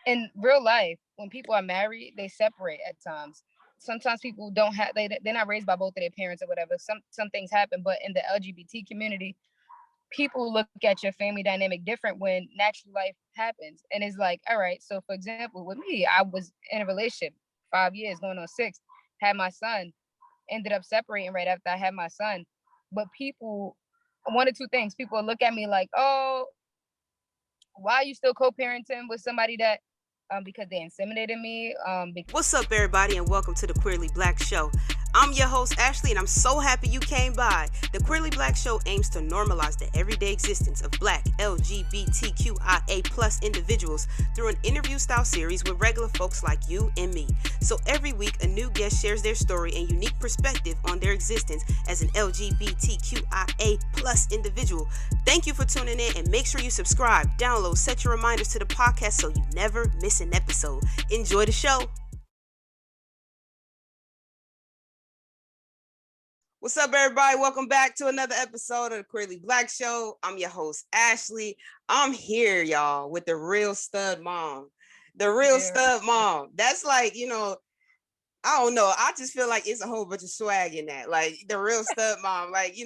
in real life, when people are married, they separate at times. Sometimes people don't have they're not raised by both of their parents or whatever. Some things happen, but in the LGBT community, people look at your family dynamic different when natural life happens. And it's like, all right, so for example, with me, I was in a relationship 5 years, going on 6, had my son, ended up separating right after I had my son. But people, one or two things, people look at me like, oh, why are you still co-parenting with somebody that because they inseminated me. What's up, everybody, and welcome to the Queerly Blax Show. I'm your host, Ashley, and I'm so happy you came by. The Queerly Blax Show aims to normalize the everyday existence of Black LGBTQIA plus individuals through an interview-style series with regular folks like you and me. So every week, a new guest shares their story and unique perspective on their existence as an LGBTQIA plus individual. Thank you for tuning in, and make sure you subscribe, download, set your reminders to the podcast so you never miss an episode. Enjoy the show. What's up, everybody? Welcome back to another episode of the Queerly Blax Show. I'm your host, Ashley. I'm here, y'all, with the real stud mom. The real stud mom. That's like, I don't know. I just feel like it's a whole bunch of swag in that. Like the real stud mom. Like, you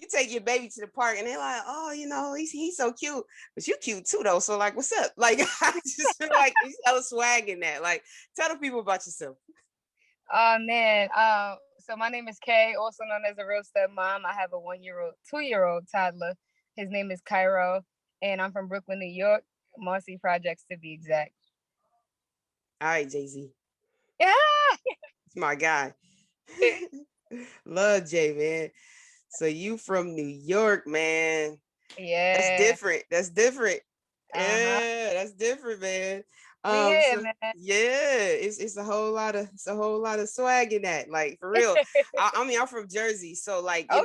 take your baby to the park and they're like, oh, he's so cute. But you cute too, though. So like, what's up? Like, I just feel like there's a swag in that. Like, tell the people about yourself. Oh, man. So my name is Kay, also known as a real stud mom. I have a 2-year-old toddler. His name is Cairo, and I'm from Brooklyn, New York, Marcy Projects to be exact. All right, Jay-Z. Yeah, it's my guy. Love Jay, man. So you from New York, man. Yeah. That's different. Yeah, that's different, man. Man. It's a whole lot of swag in that, like for real. I mean, I'm from Jersey, so like I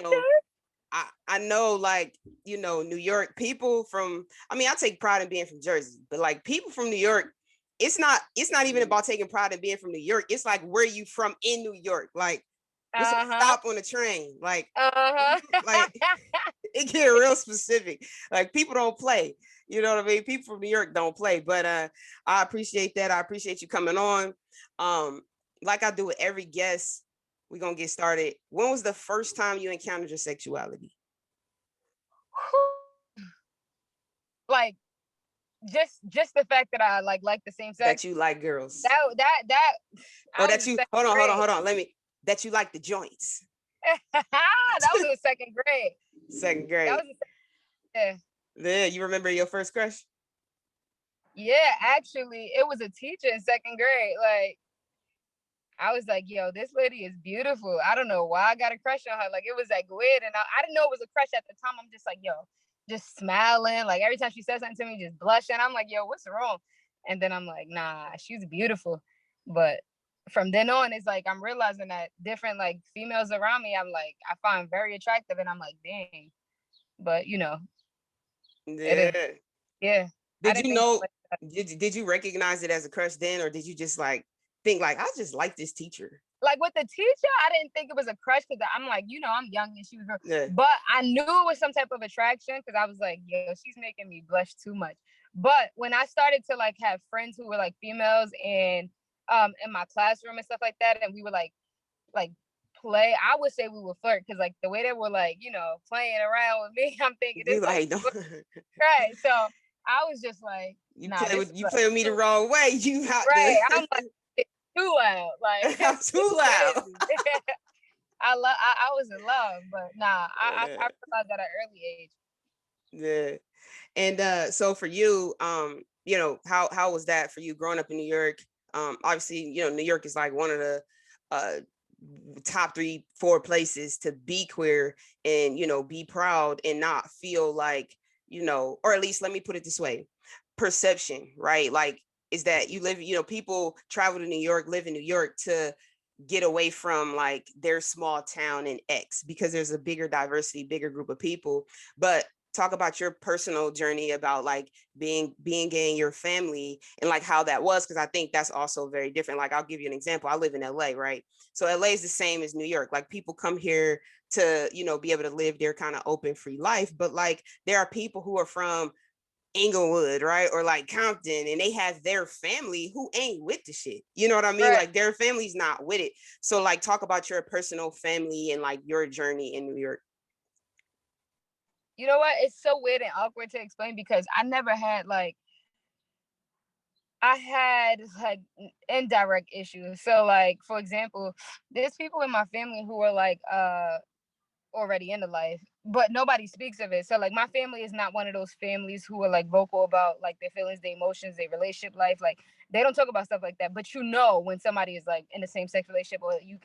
know, like, New York people from. I mean, I take pride in being from Jersey, but like people from New York, it's not even about taking pride in being from New York. It's like where you from in New York, like. What's a stop on the train? Like, like it get real specific. Like people don't play. You know what I mean? People from New York don't play. But I appreciate that. I appreciate you coming on. Like I do with every guest, we're gonna get started. When was the first time you encountered your sexuality? Like just the fact that I like the same sex. That you like girls. That. Or that you hold on. That you like the joints. That was in second grade. Second grade. That was Yeah, you remember your first crush? Yeah, actually, it was a teacher in second grade. Like, I was like, yo, this lady is beautiful. I don't know why I got a crush on her. Like, it was like weird. And I didn't know it was a crush at the time. I'm just like, yo, just smiling. Like, every time she said something to me, just blushing. I'm like, yo, what's wrong? And then I'm like, nah, she's beautiful. But from then on, it's like I'm realizing that different like females around me, I'm like, I find very attractive, and I'm like, dang. But yeah. Did you know? Did you recognize it as a crush then, or did you just like think like I just like this teacher? Like with the teacher, I didn't think it was a crush because I'm like, I'm young and she was, but I knew it was some type of attraction because I was like, yo, she's making me blush too much. But when I started to like have friends who were like females and in my classroom and stuff like that, and we were like play, I would say we would flirt because like the way they were like, playing around with me, I'm thinking this like right. So I was just like, you play with me the wrong way. You out right. there. I'm like too loud. Like I'm too loud. I was in love, but I realized that at an early age. Yeah. And so for you, how was that for you growing up in New York? Obviously, New York is like one of the top 3-4 places to be queer and be proud and not feel like or at least let me put it this way, perception, right? Like is that you live, people travel to New York, live in New York to get away from like their small town in X because there's a bigger diversity, bigger group of people. But talk about your personal journey about like being gay in your family and like how that was, because I think that's also very different. Like I'll give you an example. I live in LA, right? So LA is the same as New York. Like people come here to be able to live their kind of open free life, but like there are people who are from Inglewood, right? Or like Compton, and they have their family who ain't with the shit. You know what I mean? Right. Like their family's not with it. So like talk about your personal family and like your journey in New York. You know what? It's so weird and awkward to explain because I never had like I had like indirect issues. So like for example, there's people in my family who are like already into life, but nobody speaks of it. So like my family is not one of those families who are like vocal about like their feelings, their emotions, their relationship life. Like they don't talk about stuff like that. But you know when somebody is like in the same sex relationship, or you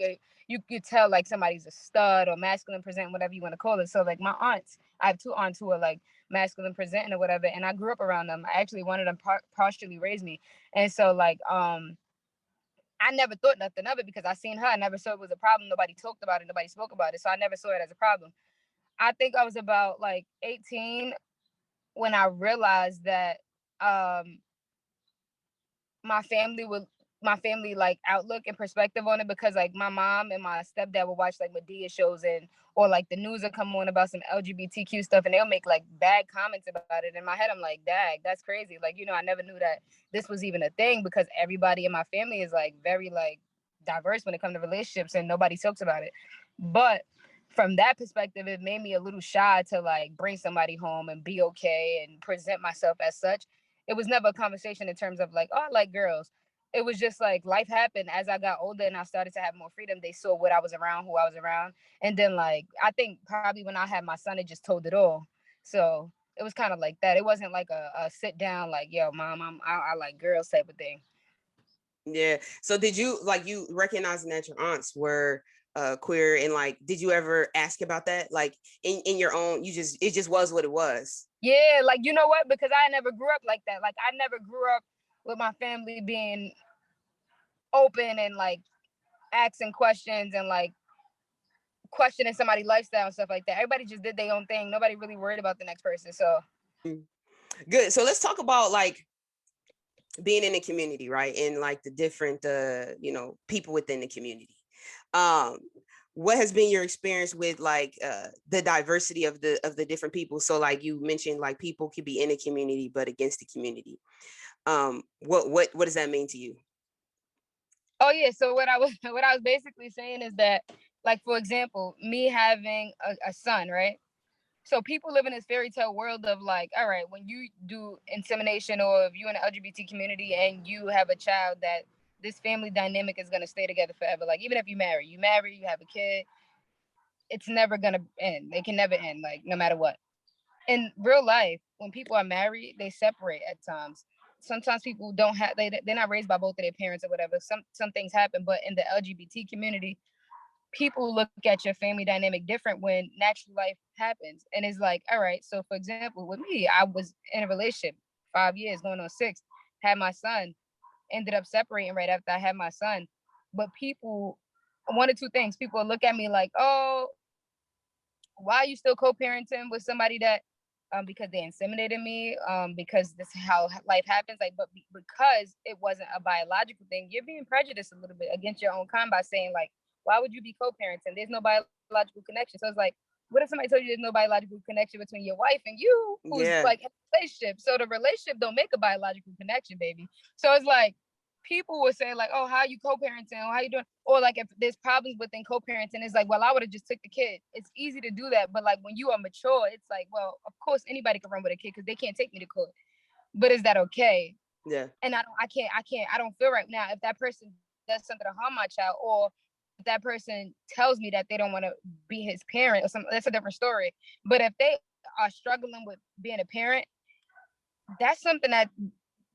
could tell like somebody's a stud or masculine present, whatever you want to call it. So like my aunts, I have two aunts who are like masculine presenting or whatever, and I grew up around them. I actually one of them partially raised me, and so like I never thought nothing of it because I seen her. I never saw it was a problem. Nobody talked about it. Nobody spoke about it. So I never saw it as a problem. I think I was about like 18 when I realized that um my family would my family like outlook and perspective on it, because like my mom and my stepdad would watch like Medea shows, and or like the news would come on about some LGBTQ stuff, and they'll make like bad comments about it. In my head I'm like, dag, that's crazy. Like, I never knew that this was even a thing, because everybody in my family is like very like diverse when it comes to relationships and nobody talks about it. But from that perspective, it made me a little shy to like bring somebody home and be okay and present myself as such. It was never a conversation in terms of like, oh, I like girls. It was just like life happened. As I got older and I started to have more freedom, they saw what I was around, who I was around. And then like I think probably when I had my son, it just told it all. So it was kind of like that. It wasn't like a sit down like, yo, mom, I like girls type of thing. Yeah. So did you like you recognizing that your aunts were queer, and like did you ever ask about that? Like in your own, it just was what it was. Yeah, like you know what? Because I never grew up like that. Like I never grew up with my family being open and like asking questions and like questioning somebody's lifestyle and stuff like that. Everybody just did their own thing. Nobody really worried about the next person. So Good. So let's talk about like being in the community, right? And like the different people within the community. Um what has been your experience with like the diversity of the different people? So like you mentioned, like people could be in the community but against the community. What does that mean to you? oh yeah, so what I was what I was basically saying is that, like for example, me having a son, right? So people live in this fairy tale world of like, all right, when you do insemination, or if you in the LGBT community and you have a child, that this family dynamic is gonna stay together forever. Like even if you marry, you have a kid, it's never gonna end. It can never end, like no matter what. In real life, when people are married, they separate at times. Sometimes people don't have they're not raised by both of their parents or whatever. Some things happen, but in the LGBT community, people look at your family dynamic different when natural life happens. And it's like, all right, so for example, with me, I was in a relationship 5 years, going on 6, had my son, ended up separating right after I had my son. But people, one or two things, people look at me like, oh, why are you still co-parenting with somebody that because they inseminated me, because this is how life happens, like, but because it wasn't a biological thing, you're being prejudiced a little bit against your own kind by saying like, why would you be co-parenting? There's no biological connection. So it's like, what if somebody told you there's no biological connection between your wife and you, who's Yeah. like in a relationship? So the relationship don't make a biological connection, baby. So it's like people would say like, oh, how you co-parenting, or how you doing, or like if there's problems within co-parenting, it's like, well, I would have just took the kid. It's easy to do that, but like when you are mature, it's like, well, of course anybody can run with a kid because they can't take me to court. But is that okay? Yeah. And I don't feel right now if that person does something to harm my child, or if that person tells me that they don't want to be his parent or something, that's a different story. But if they are struggling with being a parent, that's something that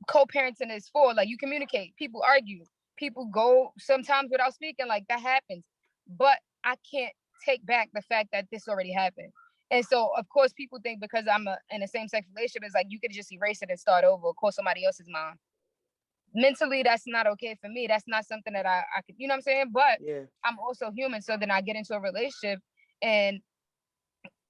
co-parenting is for. Like you communicate, people argue, people go sometimes without speaking, like that happens. But I can't take back the fact that this already happened. And so of course people think because in a same-sex relationship, it's like you could just erase it and start over, call somebody else's mom. Mentally, that's not okay for me. That's not something that I could, you know what I'm saying? But Yeah. I'm also human. So then I get into a relationship, and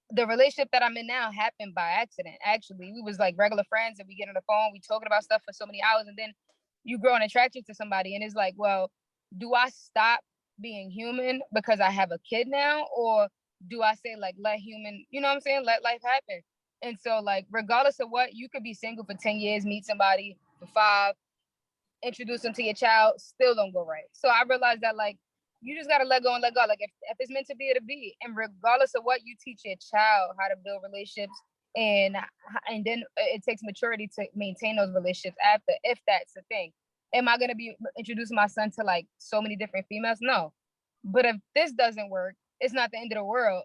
the relationship that I'm in now happened by accident. Actually, we was like regular friends, and we get on the phone, we talking about stuff for so many hours, and then you grow an attraction to somebody, and it's like, well, do I stop being human because I have a kid now, or do I say like let human, you know what I'm saying, let life happen? And so, like, regardless of what, you could be single for 10 years, meet somebody for 5, introduce them to your child, still don't go right. So I realized that, like, you just gotta let go and let go. Like, if it's meant to be, it'll be. And regardless of what, you teach your child how to build relationships, and then it takes maturity to maintain those relationships after, if that's the thing. Am I gonna be introducing my son to like so many different females? No. But if this doesn't work, it's not the end of the world.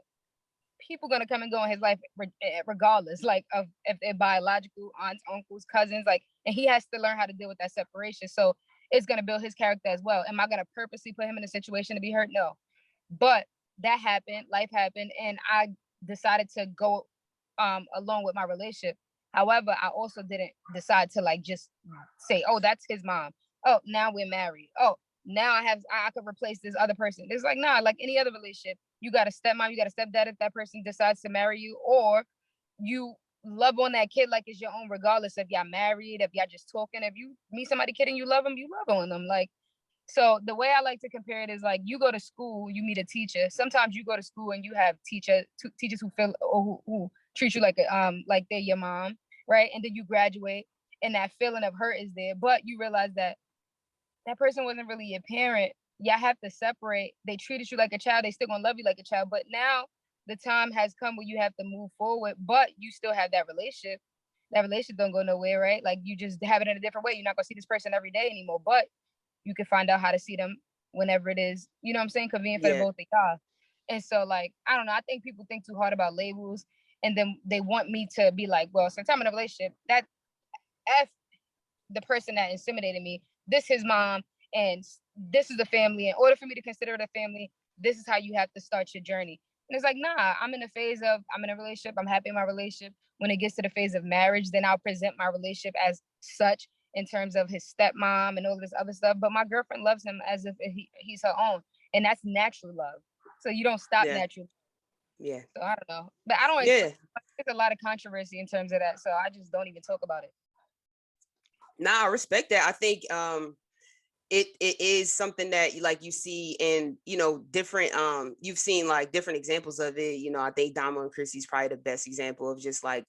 People gonna come and go in his life regardless, like, of if they're biological aunts, uncles, cousins, like, and he has to learn how to deal with that separation. So it's gonna build his character as well. Am I gonna purposely put him in a situation to be hurt? No. But that happened, life happened, and I decided to go along with my relationship. However, I also didn't decide to like just say, oh, that's his mom. Oh, now we're married. Oh, now I could replace this other person. It's like, nah, like any other relationship, you got a stepmom, you got a stepdad if that person decides to marry you, or you love on that kid like it's your own, regardless if y'all married, if y'all just talking. If you meet somebody kid and you love them, you love on them. Like, so the way I like to compare it is like, you go to school, you meet a teacher. Sometimes you go to school and you have teachers who feel, or who treat you like they're your mom, right? And then you graduate and that feeling of hurt is there, but you realize that that person wasn't really your parent. Y'all have to separate. They treated you like a child. They still gonna love you like a child. But now the time has come where you have to move forward, but you still have that relationship. That relationship don't go nowhere, right? Like, you just have it in a different way. You're not gonna see this person every day anymore, but you can find out how to see them whenever it is, you know what I'm saying, convenient for the Yeah. both of y'all. And so, like, I don't know. I think people think too hard about labels, and then they want me to be like, well, since I'm in a relationship, that F the person that intimidated me, this his mom, and this is the family. In order for me to consider it a family, this is how you have to start your journey. And it's like, nah, I'm in a phase of, I'm in a relationship, I'm happy in my relationship. When it gets to the phase of marriage, then I'll present my relationship as such, in terms of his stepmom and all this other stuff. But my girlfriend loves him as if he's her own. And that's natural love. So you don't stop Yeah. natural. Yeah. So I don't know. But I don't Yeah. there's a lot of controversy in terms of that. So I just don't even talk about it. Nah, I respect that. I think it is something that you see in different you've seen like different examples of it. I think Damo and Chrissy's probably the best example of just like,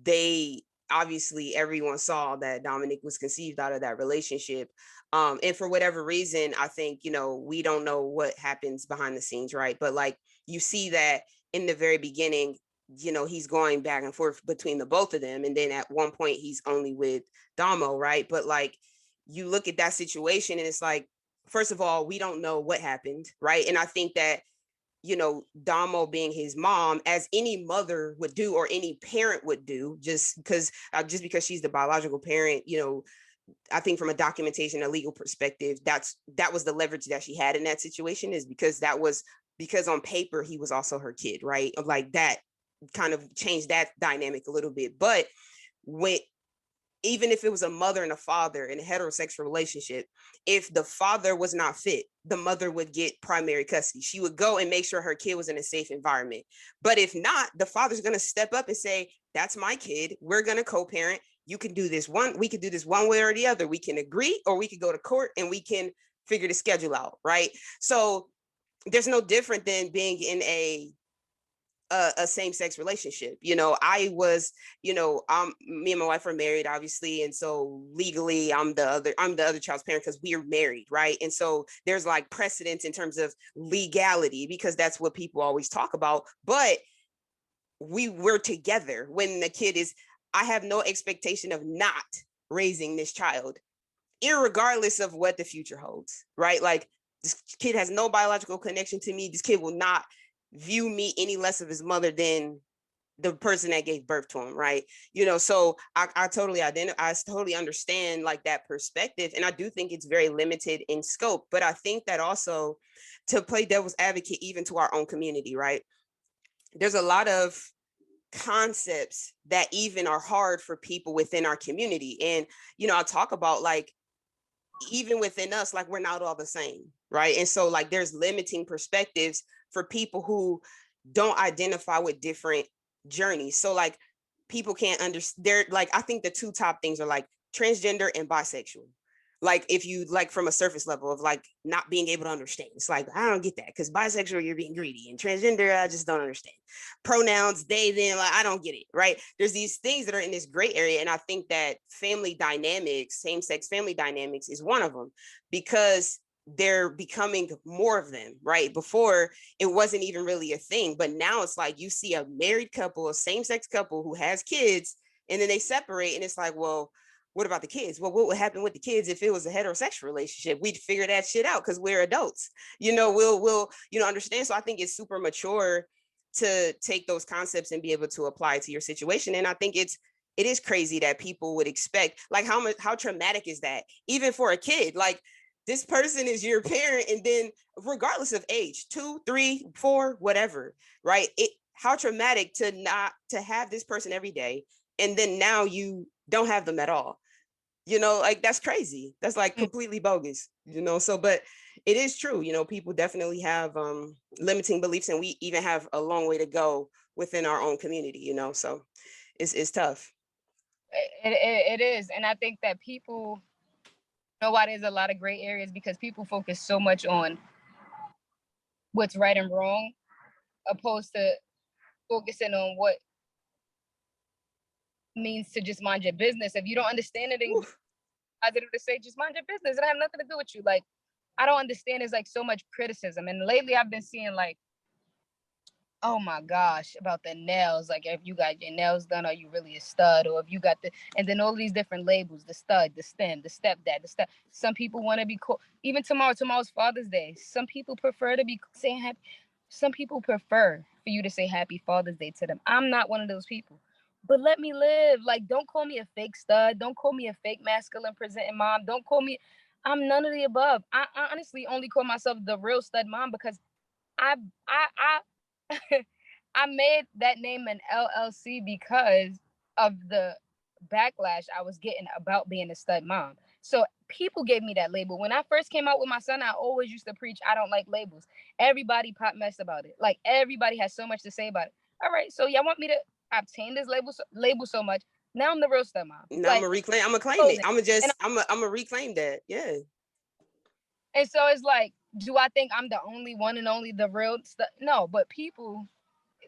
they obviously everyone saw that Dominic was conceived out of that relationship. And for whatever reason, I think, we don't know what happens behind the scenes, right? But like, you see that in the very beginning, he's going back and forth between the both of them. And then at one point he's only with Damo, right? But like, you look at that situation and it's like, first of all, we don't know what happened, right? And I think that, Damo being his mom, as any mother would do or any parent would do, just because she's the biological parent, I think from a documentation, a legal perspective, that was the leverage that she had in that situation, is because on paper he was also her kid, right? Like, that kind of changed that dynamic a little bit. But even if it was a mother and a father in a heterosexual relationship, if the father was not fit, the mother would get primary custody. She would go and make sure her kid was in a safe environment. But if not, the father's going to step up and say, that's my kid. We're going to co-parent. We could do this one way or the other. We can agree, or we could go to court and we can figure the schedule out, right? So there's no different than being in a same-sex relationship. I was, me and my wife are married, obviously, and so legally I'm the other child's parent because we are married, right? And so there's like precedence in terms of legality, because that's what people always talk about. But we're together when the kid is, I have no expectation of not raising this child, irregardless of what the future holds, right? Like, this kid has no biological connection to me. This kid will not view me any less of his mother than the person that gave birth to him, right? So I totally understand like that perspective, and I do think it's very limited in scope. But I think that also, to play devil's advocate even to our own community, right, there's a lot of concepts that even are hard for people within our community. And I talk about, like, even within us, like, we're not all the same, right? And so like, there's limiting perspectives for people who don't identify with different journeys. So like, people can't understand, they're like, I think the two top things are like transgender and bisexual. Like if you like from a surface level of like not being able to understand. It's like, I don't get that, because bisexual, you're being greedy, and transgender, I just don't understand. Pronouns, they, them, like, I don't get it, right? There's these things that are in this gray area. And I think that family dynamics, same-sex family dynamics is one of them, because they're becoming more of them, right? Before it wasn't even really a thing, but now it's like you see a married couple, a same-sex couple who has kids, and then they separate, and it's like, well, what about the kids? Well, what would happen with the kids if it was a heterosexual relationship? We'd figure that shit out because we're adults. We'll understand. So I think it's super mature to take those concepts and be able to apply it to your situation. And I think it is crazy that people would expect, like, how traumatic is that, even for a kid? Like, this person is your parent, and then regardless of age, 2, 3, 4, whatever, right? How traumatic to have this person every day, and then now you don't have them at all. Like, that's crazy. That's like completely bogus, so, but it is true. People definitely have limiting beliefs, and we even have a long way to go within our own community, so it's tough. It is. And I think that people know why there's a lot of gray areas, because people focus so much on what's right and wrong, opposed to focusing on what means to just mind your business. If you don't understand it, and positive to say, just mind your business. It have nothing to do with you. Like, I don't understand. There's like so much criticism. And lately I've been seeing like, oh my gosh, about the nails. Like, if you got your nails done, are you really a stud? Or if you got and then all these different labels, the stud, the stem, the stepdad, the step. Some people want to be called, even tomorrow's Father's Day. Some people prefer to be saying happy. Some people prefer for you to say happy Father's Day to them. I'm not one of those people. But let me live. Like, don't call me a fake stud. Don't call me a fake masculine presenting mom. Don't call me, I'm none of the above. I honestly only call myself the real stud mom because I I made that name an LLC because of the backlash I was getting about being a stud mom. So people gave me that label. When I first came out with my son, I always used to preach, I don't like labels. Everybody pop mess about it. Like, everybody has so much to say about it. All right, so y'all want me to obtain this label so much. Now I'm the real stud mom. Now Like, I'm gonna claim it. and I'm gonna reclaim that. Yeah. And so it's like, do I think I'm the only one and only the real stuff? No, but people,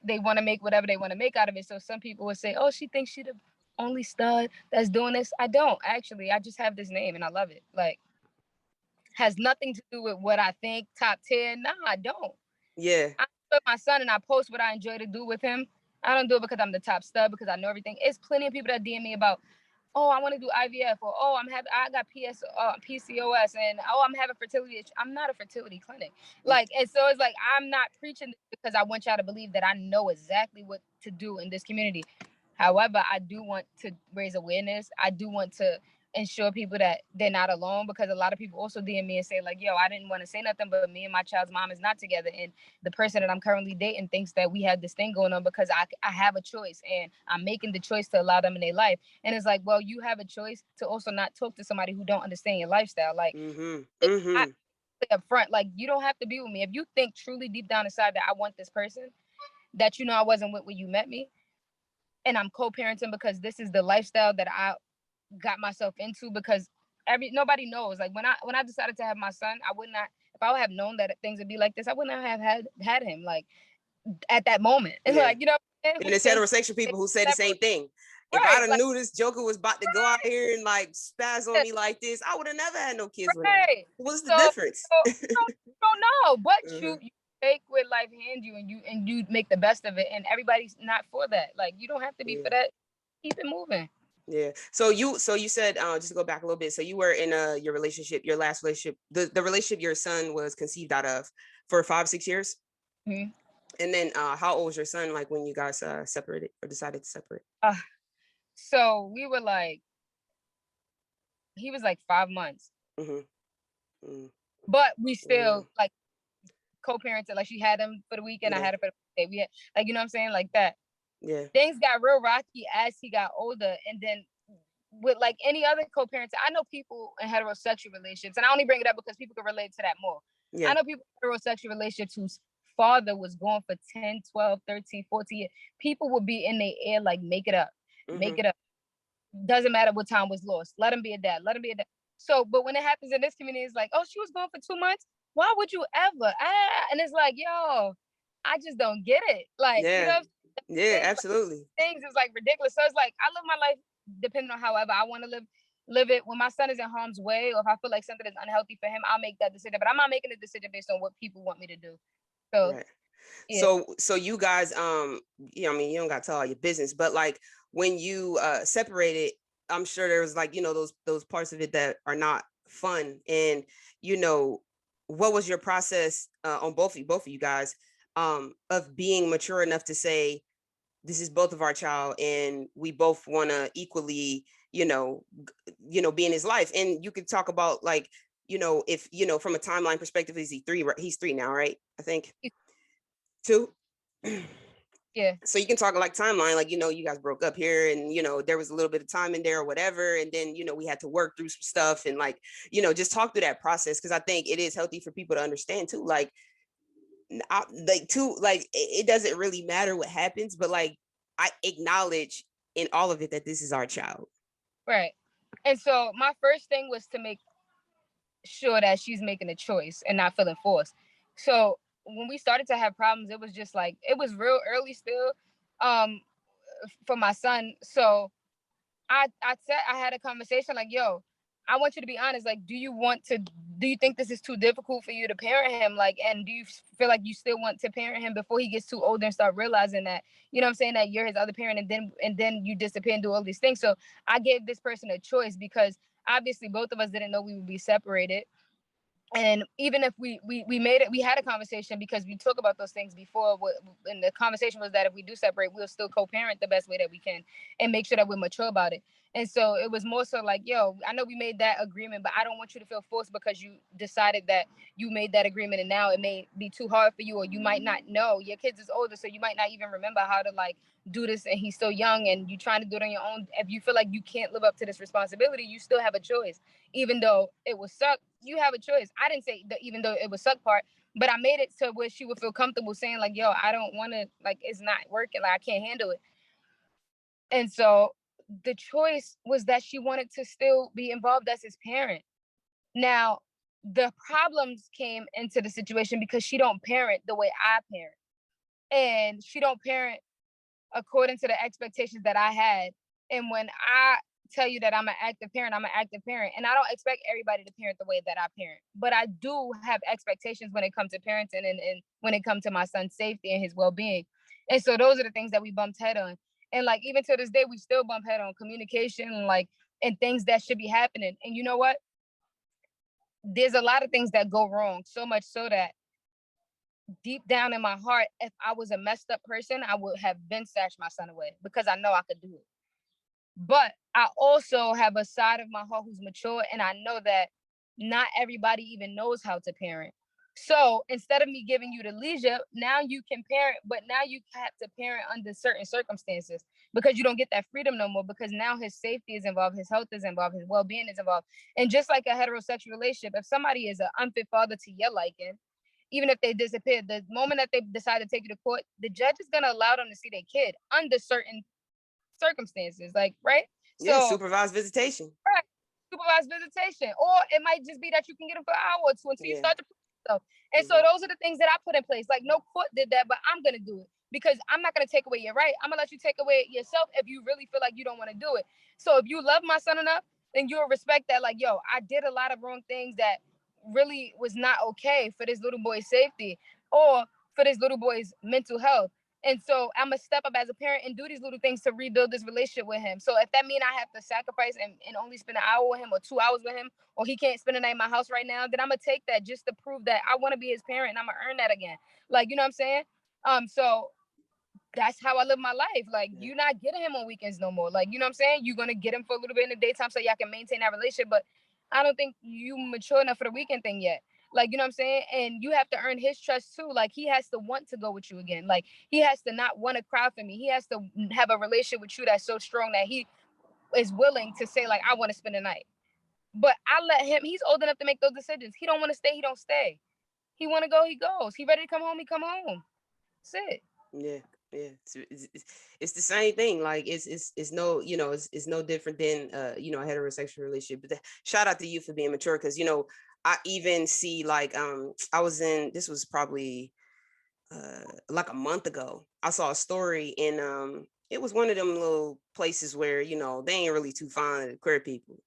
they want to make whatever they want to make out of it. So some people would say, oh, she thinks she the only stud that's doing this. I don't actually. I just have this name and I love it. Like, has nothing to do with what I think top 10. No, I don't. Yeah. I put my son and I post what I enjoy to do with him. I don't do it because I'm the top stud, because I know everything. It's plenty of people that DM me about, oh, I want to do IVF, or oh, I got PCOS, and oh, I'm having fertility issues. I'm not a fertility clinic. Like, and so it's like, I'm not preaching because I want y'all to believe that I know exactly what to do in this community. However, I do want to raise awareness. I do want to ensure people that they're not alone, because a lot of people also DM me and say like, yo, I didn't want to say nothing, but me and my child's mom is not together, and the person that I'm currently dating thinks that we have this thing going on, because I have a choice and I'm making the choice to allow them in their life. And it's like, well, you have a choice to also not talk to somebody who don't understand your lifestyle. Like, I up front, like, you don't have to be with me if you think truly deep down inside that I want this person that I wasn't with when you met me, and I'm co-parenting because this is the lifestyle that I got myself into, because nobody knows. Like, when I decided to have my son, I would not, if I would have known that things would be like this, I wouldn't have had him, like, at that moment. And Yeah. like, And it's heterosexual people who say the same thing. If right, I'd have like, knew this Joker was about to go out here and like spaz on me like this, I would have never had no kids with him. right. What's the So, difference? you don't know, but you take what life hands you, and you make the best of it. And everybody's not for that. Like, you don't have to be for that. Keep it moving. Yeah. So you said, just to go back a little bit. So you were in your relationship, your last relationship, the relationship your son was conceived out of, for 5-6 years. Mm-hmm. And then how old was your son like when you guys separated or decided to separate? So we were like, he was like 5 months. But we still like co-parented. Like, she had him for the weekend, I had it for the day. We had, like, you know what I'm saying, like that. Yeah. Things got real rocky as he got older, and then with like any other co-parenting, I know people in heterosexual relationships, and I only bring it up because people can relate to that more. I know people in heterosexual relationships whose father was gone for 10, 12, 13, 14 years. People would be in their ear like, make it up. Make it up. Doesn't matter what time was lost. Let him be a dad. Let him be a dad. So, but when it happens in this community, it's like, oh, she was gone for 2 months. Why would you ever? And it's like, yo, I just don't get it. Like, you Yeah. know, Yeah, things like absolutely. things is like ridiculous. So it's like I live my life depending on however I want to live it. When my son is in harm's way, or if I feel like something is unhealthy for him, I'll make that decision. But I'm not making a decision based on what people want me to do. So Right. yeah. So you guys, you know, I mean, you don't got to tell all your business, but like when you separated, I'm sure there was like, you know, those parts of it that are not fun. And you know, what was your process on both of you guys of being mature enough to say this is both of our child and we both want to equally, be in his life. And you could talk about like, you know, if you know from a timeline perspective, is he three? He's three now, right? I think two. Yeah. So you can talk like timeline, like, you know, you guys broke up here and, you know, there was a little bit of time in there or whatever. And then, you know, we had to work through some stuff and like, you know, just talk through that process. Cause I think it is healthy for people to understand too. Like, it doesn't really matter what happens, but like, I acknowledge in all of it that this is our child. Right. And so my first thing was to make sure that she's making a choice and not feeling forced. So when we started to have problems, it was just like it was real early still, um, for my son. So I had a conversation like, yo, I want you to be honest. Like, do you think this is too difficult for you to parent him? Like, and do you feel like you still want to parent him before he gets too old and start realizing that, you know what I'm saying, that you're his other parent, and then you disappear and do all these things. So I gave this person a choice because obviously both of us didn't know we would be separated. And even if we made it, we had a conversation because we talk about those things before, and the conversation was that if we do separate, we'll still co-parent the best way that we can and make sure that we're mature about it. And so it was more so like, yo, I know we made that agreement, but I don't want you to feel forced because you decided that you made that agreement and now it may be too hard for you, or you might not know. Your kids is older, so you might not even remember how to like do this, and he's still young and you trying to do it on your own. If you feel like you can't live up to this responsibility, you still have a choice. Even though it was suck, you have a choice. I didn't say that even though it was suck part, but I made it to where she would feel comfortable saying like, yo, I don't want to, like, it's not working, like I can't handle it. And so the choice was that she wanted to still be involved as his parent. Now the problems came into the situation because she don't parent the way I parent, and she don't parent according to the expectations that I had. And when I tell you that I'm an active parent, I'm an active parent. And I don't expect everybody to parent the way that I parent. But I do have expectations when it comes to parenting, and when it comes to my son's safety and his well-being. And so those are the things that we bumped head on. And like even to this day, we still bump head on communication and like and things that should be happening. And you know what? There's a lot of things that go wrong, so much so that deep down in my heart, if I was a messed up person, I would have been snatched my son away because I know I could do it. But I also have a side of my heart who's mature, and I know that not everybody even knows how to parent. So instead of me giving you the leisure, now you can parent, but now you have to parent under certain circumstances because you don't get that freedom no more, because now his safety is involved, his health is involved, his well-being is involved. And just like a heterosexual relationship, if somebody is an unfit father to your liking, even if they disappear, the moment that they decide to take you to court, the judge is going to allow them to see their kid under certain circumstances, like, right? Yeah, So, supervised visitation. right, supervised visitation, or it might just be that you can get them for an hour or two until you Yeah. start to prove yourself. And so those are the things that I put in place. Like, no court did that, but I'm gonna do it because I'm not gonna take away your right. I'm gonna let you take away yourself if you really feel like you don't want to do it. So if you love my son enough, then you'll respect that. Like, yo, I did a lot of wrong things that really was not okay for this little boy's safety or for this little boy's mental health. And so I'm gonna step up as a parent and do these little things to rebuild this relationship with him. So if that means I have to sacrifice and only spend an hour with him or 2 hours with him, or he can't spend the night in my house right now, then I'm gonna take that just to prove that I want to be his parent and I'm gonna earn that again. Like, you know what I'm saying? So that's how I live my life. Like, you're not getting him on weekends no more. Like, you know what I'm saying? You're gonna get him for a little bit in the daytime so y'all can maintain that relationship. But I don't think you mature enough for the weekend thing yet. Like, you know what I'm saying? And you have to earn his trust too. Like, he has to want to go with you again. Like, he has to not want to cry for me. He has to have a relationship with you that's so strong that he is willing to say, like, I want to spend the night. But I let him, he's old enough to make those decisions. He don't want to stay, he don't stay. He want to go, he goes. He ready to come home, he come home. That's it. Yeah. Yeah, it's the same thing. Like it's no, you know, it's no different than you know, a heterosexual relationship. But shout out to you for being mature, because you know, I even see like I was in, this was probably like a month ago. I saw a story, and it was one of them little places where, you know, they ain't really too fond of queer people.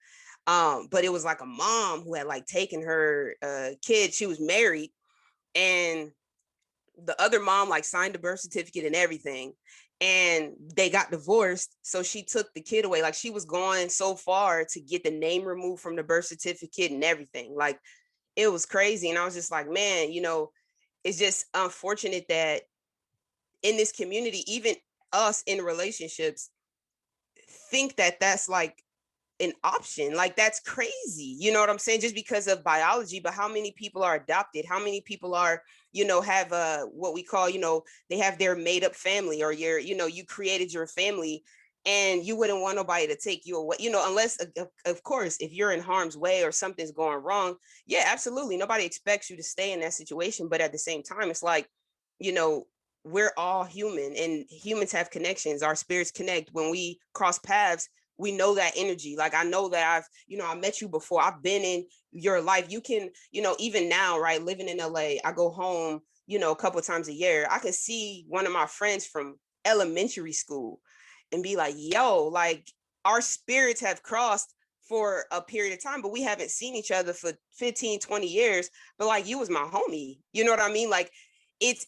But it was like a mom who had like taken her kid. She was married, and the other mom like signed the birth certificate and everything, and they got divorced. So she took the kid away. Like, she was going so far to get the name removed from the birth certificate and everything. Like, it was crazy. And I was just like, man, you know, it's just unfortunate that in this community, even us in relationships, think that that's like an option. Like, that's crazy. You know what I'm saying? Just because of biology. But how many people are adopted? How many people are, you know, have what we call, you know, they have their made up family, or your, you know, you created your family, and you wouldn't want nobody to take you away, you know, unless of course, if you're in harm's way or something's going wrong. Yeah, absolutely. Nobody expects you to stay in that situation. But at the same time, it's like, you know, we're all human, and humans have connections. Our spirits connect. When we cross paths, we know that energy. Like, I know that I've, you know, I met you before. I've been in your life. You can, you know, even now, right, living in LA, I go home, you know, a couple of times a year. I can see one of my friends from elementary school and be like, yo, like, our spirits have crossed for a period of time, but we haven't seen each other for 15, 20 years. But like, you was my homie. You know what I mean? Like, it's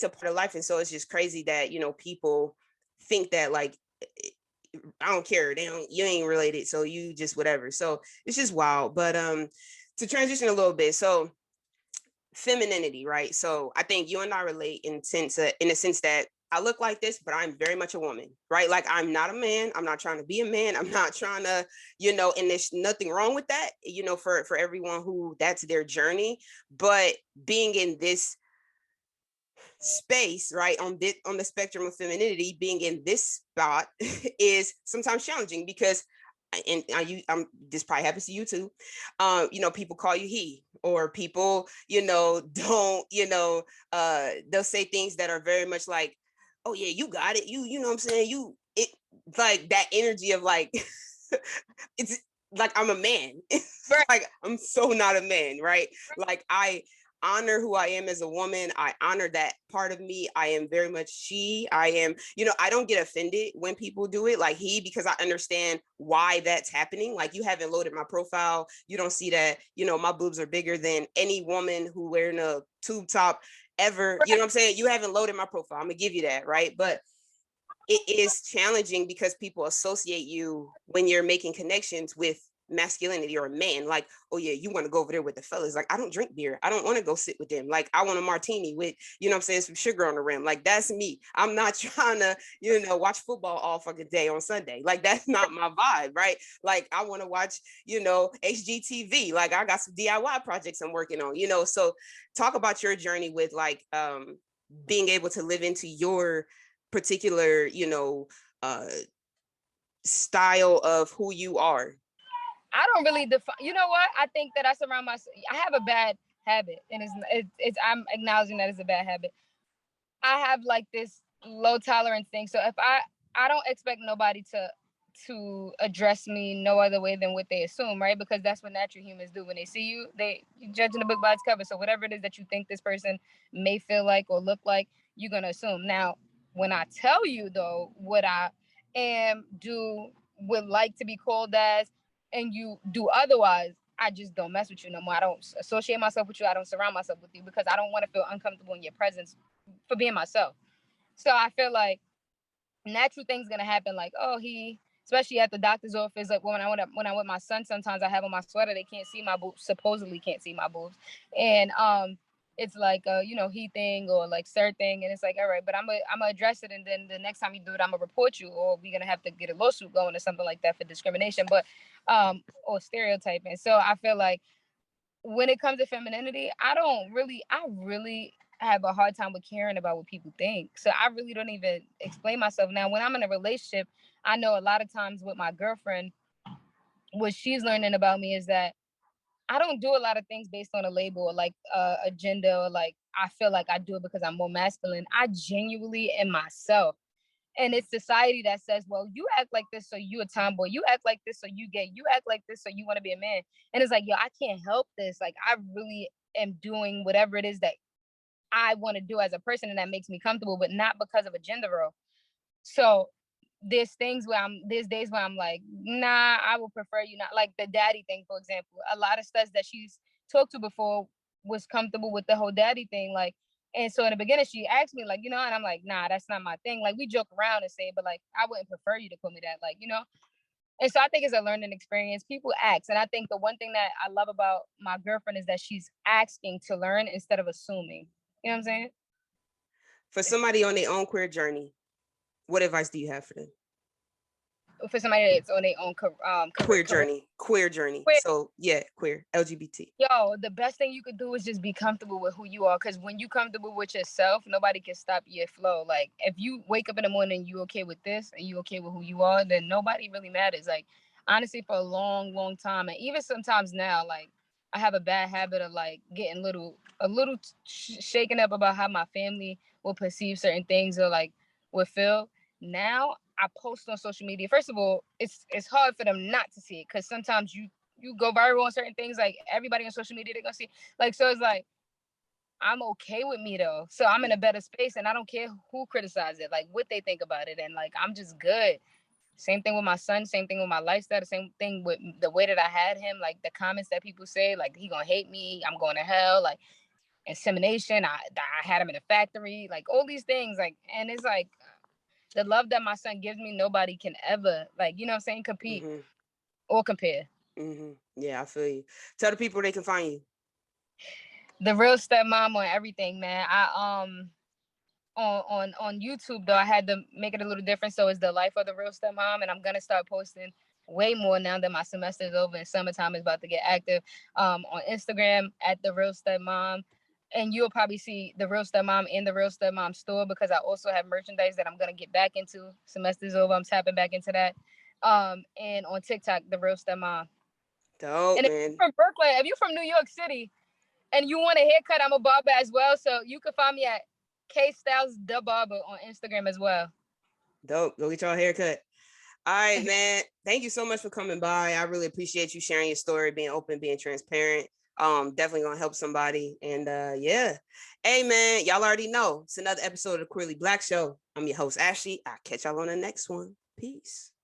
a part of life. And so it's just crazy that, you know, people think that like, I don't care. They don't, you ain't related. So you just whatever. So it's just wild. But to transition a little bit. So femininity, right? So I think you and I relate in the sense that I look like this, but I'm very much a woman, right? Like, I'm not a man. I'm not trying to be a man. I'm not trying to, you know, and there's nothing wrong with that, you know, for everyone who that's their journey. But being in this space, right, on the spectrum of femininity, being in this spot is sometimes challenging, because and you this probably happens to you too. You know, people call you he, or people, you know, don't, you know, they'll say things that are very much like, oh yeah, you got it, you know what I'm saying, you it, like that energy of like it's like I'm a man. It's Right. like, I'm so not a man, right? Like, I honor who I am as a woman. I honor that part of me. I am very much she. I am, you know, I don't get offended when people do it like he, because I understand why that's happening. Like, you haven't loaded my profile. You don't see that, you know, my boobs are bigger than any woman who wearing a tube top ever. You know what I'm saying? You haven't loaded my profile. I'm gonna give you that, right? But it is challenging because people associate you when you're making connections with masculinity or a man. Like, oh yeah, you want to go over there with the fellas. Like, I don't drink beer. I don't want to go sit with them. Like, I want a martini with, you know what I'm saying, some sugar on the rim. Like, that's me. I'm not trying to, you know, watch football all fucking day on Sunday. Like, that's not my vibe, right? Like, I want to watch, you know, HGTV. Like, I got some DIY projects I'm working on, you know. So talk about your journey with like being able to live into your particular, you know, style of who you are. I don't really define. You know what? I think that I surround myself. I have a bad habit, and it's I'm acknowledging that it's a bad habit. I have like this low tolerance thing. So if I don't expect nobody to address me no other way than what they assume, right? Because that's what natural humans do. When they see you, you judging the book by its cover. So whatever it is that you think this person may feel like or look like, you're gonna assume. Now, when I tell you though what I am, do, would like to be called as, and you do otherwise, I just don't mess with you no more. I don't associate myself with you. I don't surround myself with you, because I don't want to feel uncomfortable in your presence for being myself. So I feel like natural things gonna happen. Like, oh, especially at the doctor's office. Like when I with my son, sometimes I have on my sweater. They can't see my boobs. Supposedly can't see my boobs, and it's like you know, he thing or like sir thing, and it's like, all right, but I'm gonna address it, and then the next time you do it, I'm gonna report you, or we're gonna have to get a lawsuit going or something like that for discrimination, but or stereotyping. So I feel like when it comes to femininity, I really have a hard time with caring about what people think. So I really don't even explain myself. Now, when I'm in a relationship, I know a lot of times with my girlfriend, what she's learning about me is that I don't do a lot of things based on a label or like agenda, or like I feel like I do it because I'm more masculine. I genuinely am myself. And it's society that says, well, you act like this, so you a tomboy. You act like this, so you gay. You act like this, so you want to be a man. And it's like, yo, I can't help this. Like, I really am doing whatever it is that I want to do as a person, and that makes me comfortable, but not because of a gender role. So there's days where I'm like, nah, I would prefer you not. Like the daddy thing, for example. A lot of studs that she's talked to before was comfortable with the whole daddy thing. Like, and so in the beginning, she asked me, like, and I'm like, nah, that's not my thing. Like, we joke around and say, but like, I wouldn't prefer you to call me that, like. And so I think it's a learning experience. People ask. And I think the one thing that I love about my girlfriend is that she's asking to learn instead of assuming. You know what I'm saying? For somebody on their own queer journey, what advice do you have for them? For somebody that's on their own Queer career. journey. So yeah, queer, LGBT. Yo, the best thing you could do is just be comfortable with who you are. Because when you comfortable with yourself, nobody can stop your flow. Like, if you wake up in the morning and you okay with this and you okay with who you are, then nobody really matters. Like, honestly, for a long, long time, and even sometimes now, like, I have a bad habit of like getting a little shaken up about how my family will perceive certain things or like will feel. Now I post on social media. First of all, it's hard for them not to see it, because sometimes you go viral on certain things. Like, everybody on social media, they're gonna see. Like, so it's like, I'm okay with me though. So I'm in a better space, and I don't care who criticizes it, like what they think about it, and like I'm just good. Same thing with my son, same thing with my lifestyle, the same thing with the way that I had him, like the comments that people say, like he gonna hate me, I'm going to hell, like insemination, I had him in a factory, like all these things, like, and it's like the love that my son gives me, nobody can ever, like, what I'm saying, compete or compare. Yeah, I feel you. Tell the people where they can find you. The Real Stepmom on everything, man. I on YouTube though, I had to make it a little different. So it's The Life of the Real Stepmom, and I'm gonna start posting way more now that my semester is over and summertime is about to get active. On Instagram at The Real Stepmom. And you'll probably see The Real Stepmom in The Real Stepmom store, because I also have merchandise that I'm gonna get back into. Semester's over, I'm tapping back into that. And on TikTok, The Real Stepmom. Dope, And if man. you're from Brooklyn, if you're from New York City, and you want a haircut, I'm a barber as well. So you can find me at K Styles the Barber on Instagram as well. Dope. Go get y'all a haircut. All right, man. Thank you so much for coming by. I really appreciate you sharing your story, being open, being transparent. Definitely gonna help somebody. And yeah. Hey man, y'all already know it's another episode of the Queerly Blax Show. I'm your host, Ashley. I'll catch y'all on the next one. Peace.